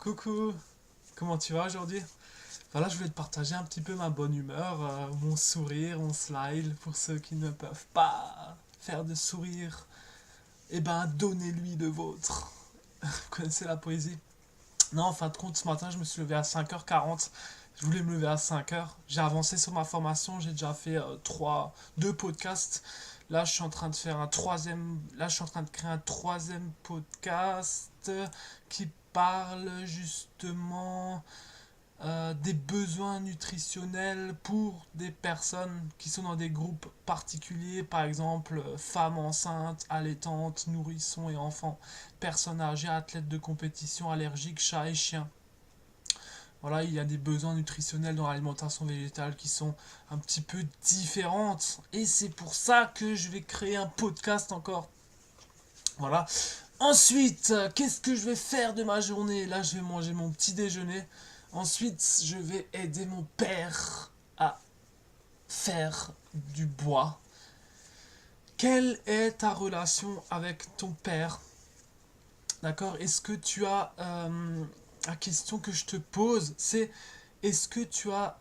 Coucou, comment tu vas aujourd'hui? Voilà, je voulais te partager un petit peu ma bonne humeur, mon sourire, mon smile, pour ceux qui ne peuvent pas faire de sourire. Eh ben, donnez-lui le vôtre. Vous connaissez la poésie? Non, en fin de compte, ce matin, je me suis levé à 5h40. Je voulais me lever à 5h. J'ai avancé sur ma formation, j'ai déjà fait deux podcasts. Là, je suis en train de faire un troisième. Là, je suis en train de créer un troisième podcast qui parle justement des besoins nutritionnels pour des personnes qui sont dans des groupes particuliers, par exemple femmes enceintes, allaitantes, nourrissons et enfants, personnes âgées, athlètes de compétition, allergiques, chats et chiens. Voilà, il y a des besoins nutritionnels dans l'alimentation végétale qui sont un petit peu différentes. Et c'est pour ça que je vais créer un podcast encore. Voilà. Ensuite, qu'est-ce que je vais faire de ma journée? Là, je vais manger mon petit déjeuner. Ensuite, je vais aider mon père à faire du bois. Quelle est ta relation avec ton père? D'accord? Est-ce que tu as... la question que je te pose, c'est est-ce que tu as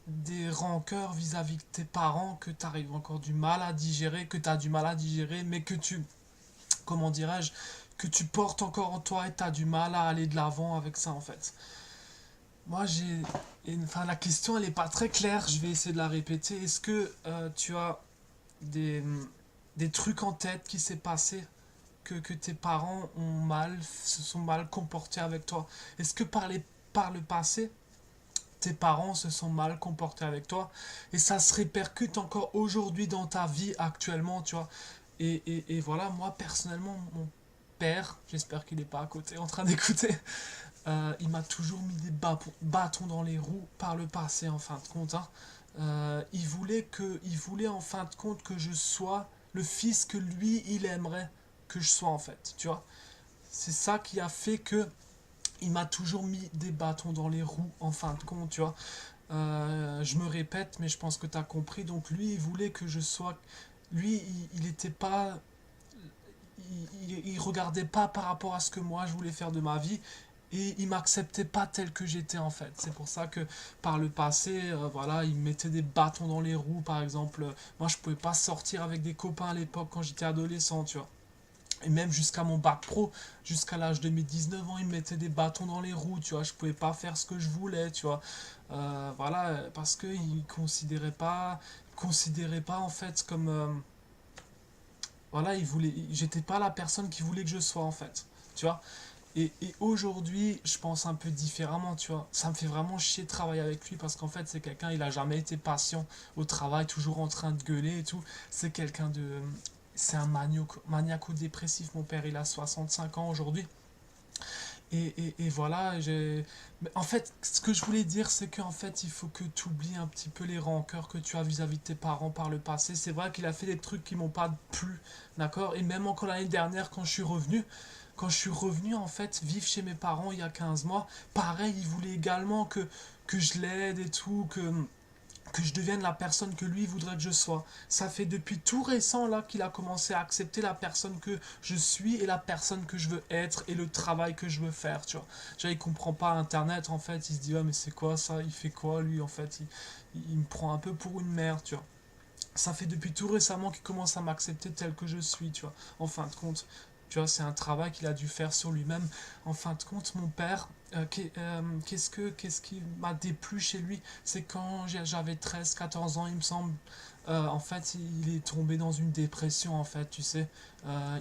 des rancœurs vis-à-vis de tes parents que tu arrives encore du mal à digérer, que tu as du mal à digérer, mais que tu, comment dirais-je, que tu portes encore en toi et tu as du mal à aller de l'avant avec ça en fait. Moi j'ai... Enfin la question elle est pas très claire, je vais essayer de la répéter. Est-ce que tu as des, des trucs en tête qui s'est passé que tes parents ont mal, se sont mal comportés avec toi? Est-ce que par le passé, tes parents se sont mal comportés avec toi et ça se répercute encore aujourd'hui dans ta vie actuellement, tu vois? Et voilà, moi personnellement, mon père, j'espère qu'il n'est pas à côté en train d'écouter, il m'a toujours mis des bâtons dans les roues par le passé en fin de compte, hein. Il voulait en fin de compte que je sois le fils que lui il aimerait que je sois en fait, tu vois. C'est ça qui a fait que il m'a toujours mis des bâtons dans les roues en fin de compte, tu vois. Je me répète, mais je pense que tu as compris. Donc lui, il voulait que je sois... Lui, il était pas... Il regardait pas par rapport à ce que moi je voulais faire de ma vie. Et il m'acceptait pas tel que j'étais en fait. C'est pour ça que par le passé, voilà, il me mettait des bâtons dans les roues par exemple. Moi je pouvais pas sortir avec des copains à l'époque quand j'étais adolescent, tu vois. Et même jusqu'à mon bac pro, jusqu'à l'âge de mes 19 ans, ils me mettaient des bâtons dans les roues, tu vois. Je pouvais pas faire ce que je voulais, tu vois. Voilà, parce qu'ils considéraient pas en fait comme... voilà, j'étais pas la personne qu'ils voulaient que je sois en fait, tu vois. Et aujourd'hui, je pense un peu différemment, tu vois. Ça me fait vraiment chier de travailler avec lui parce qu'en fait, c'est quelqu'un, il a jamais été patient au travail, toujours en train de gueuler et tout. C'est quelqu'un de... C'est un maniaco-dépressif, mon père, il a 65 ans aujourd'hui. Et voilà, en fait, ce que je voulais dire, c'est qu'en fait, il faut que tu oublies un petit peu les rancœurs que tu as vis-à-vis de tes parents par le passé. C'est vrai qu'il a fait des trucs qui m'ont pas plu, d'accord? Et même encore l'année dernière, quand je suis revenu, en fait, vivre chez mes parents il y a 15 mois, pareil, il voulait également que je l'aide et tout, que je devienne la personne que lui voudrait que je sois. Ça fait depuis tout récent là qu'il a commencé à accepter la personne que je suis et la personne que je veux être et le travail que je veux faire, tu vois. Déjà, il comprend pas internet en fait, il se dit ah mais c'est quoi ça, il fait quoi lui en fait, il me prend un peu pour une mère, tu vois. Ça fait depuis tout récemment qu'il commence à m'accepter tel que je suis, tu vois. En fin de compte, tu vois, c'est un travail qu'il a dû faire sur lui-même. En fin de compte, mon père, qu'est-ce qui m'a déplu chez lui, c'est quand j'avais 13 14 ans, il me semble. En fait, il est tombé dans une dépression, en fait, tu sais.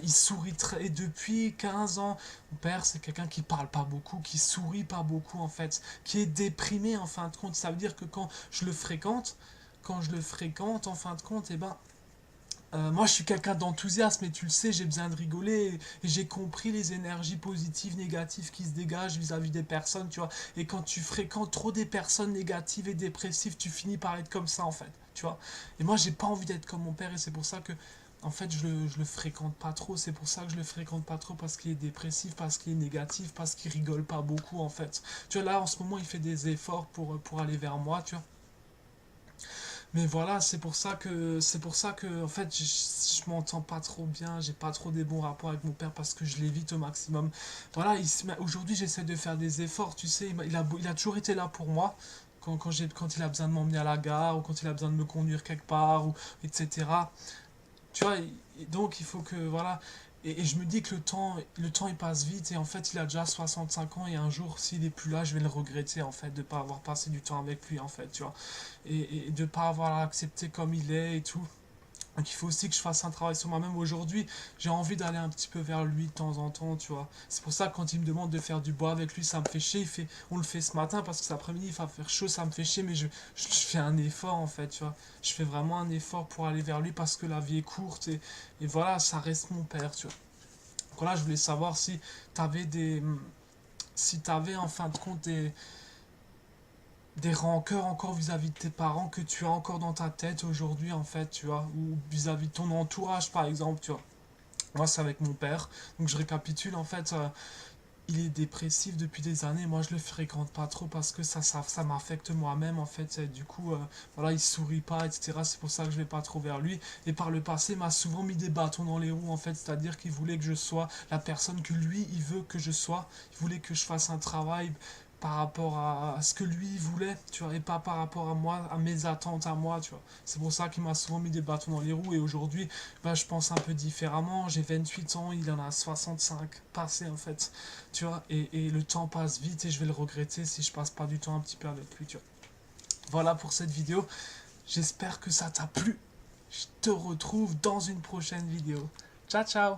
Il sourit très... Et depuis 15 ans, mon père, c'est quelqu'un qui parle pas beaucoup, qui sourit pas beaucoup, en fait, qui est déprimé, en fin de compte. Ça veut dire que quand je le fréquente, en fin de compte, eh ben, moi je suis quelqu'un d'enthousiasme et tu le sais, j'ai besoin de rigoler et j'ai compris les énergies positives, négatives qui se dégagent vis-à-vis des personnes, tu vois. Et quand tu fréquentes trop des personnes négatives et dépressives, tu finis par être comme ça en fait, tu vois. Et moi j'ai pas envie d'être comme mon père et c'est pour ça que en fait je le fréquente pas trop, c'est pour ça que je le fréquente pas trop parce qu'il est dépressif, parce qu'il est négatif, parce qu'il rigole pas beaucoup en fait. Tu vois là en ce moment il fait des efforts pour aller vers moi, tu vois. Mais voilà, c'est pour ça que en fait je m'entends pas trop bien, j'ai pas trop des bons rapports avec mon père parce que je l'évite au maximum. Voilà, aujourd'hui j'essaie de faire des efforts, tu sais, il a toujours été là pour moi. Quand il a besoin de m'emmener à la gare ou quand il a besoin de me conduire quelque part ou etc. Tu vois, donc il faut que voilà. Et je me dis que le temps il passe vite et en fait il a déjà 65 ans et un jour s'il est plus là je vais le regretter en fait de pas avoir passé du temps avec lui en fait, tu vois. Et de pas avoir accepté comme il est et tout. Donc il faut aussi que je fasse un travail sur moi-même. Aujourd'hui, j'ai envie d'aller un petit peu vers lui de temps en temps, tu vois. C'est pour ça que quand il me demande de faire du bois avec lui, ça me fait chier. On le fait ce matin parce que cet après-midi, il va faire chaud, ça me fait chier, mais je fais un effort en fait, tu vois. Je fais vraiment un effort pour aller vers lui parce que la vie est courte et voilà, ça reste mon père, tu vois. Donc là, je voulais savoir t'avais des, si t'avais en fin de compte des rancœurs encore vis-à-vis de tes parents que tu as encore dans ta tête aujourd'hui en fait, tu vois, ou vis-à-vis de ton entourage par exemple, tu vois. Moi c'est avec mon père, donc je récapitule en fait, il est dépressif depuis des années, moi je le fréquente pas trop parce que ça m'affecte moi-même en fait, et du coup voilà il sourit pas etc, c'est pour ça que je vais pas trop vers lui, et par le passé il m'a souvent mis des bâtons dans les roues en fait, c'est à dire qu'il voulait que je sois la personne que lui il veut que je sois, il voulait que je fasse un travail par rapport à ce que lui il voulait, tu vois, et pas par rapport à moi, à mes attentes à moi, tu vois. C'est pour ça qu'il m'a souvent mis des bâtons dans les roues et aujourd'hui, bah, je pense un peu différemment. J'ai 28 ans, il en a 65 passé en fait, tu vois, et le temps passe vite et je vais le regretter si je passe pas du temps un petit peu avec lui, tu vois. Voilà pour cette vidéo. J'espère que ça t'a plu. Je te retrouve dans une prochaine vidéo. Ciao, ciao!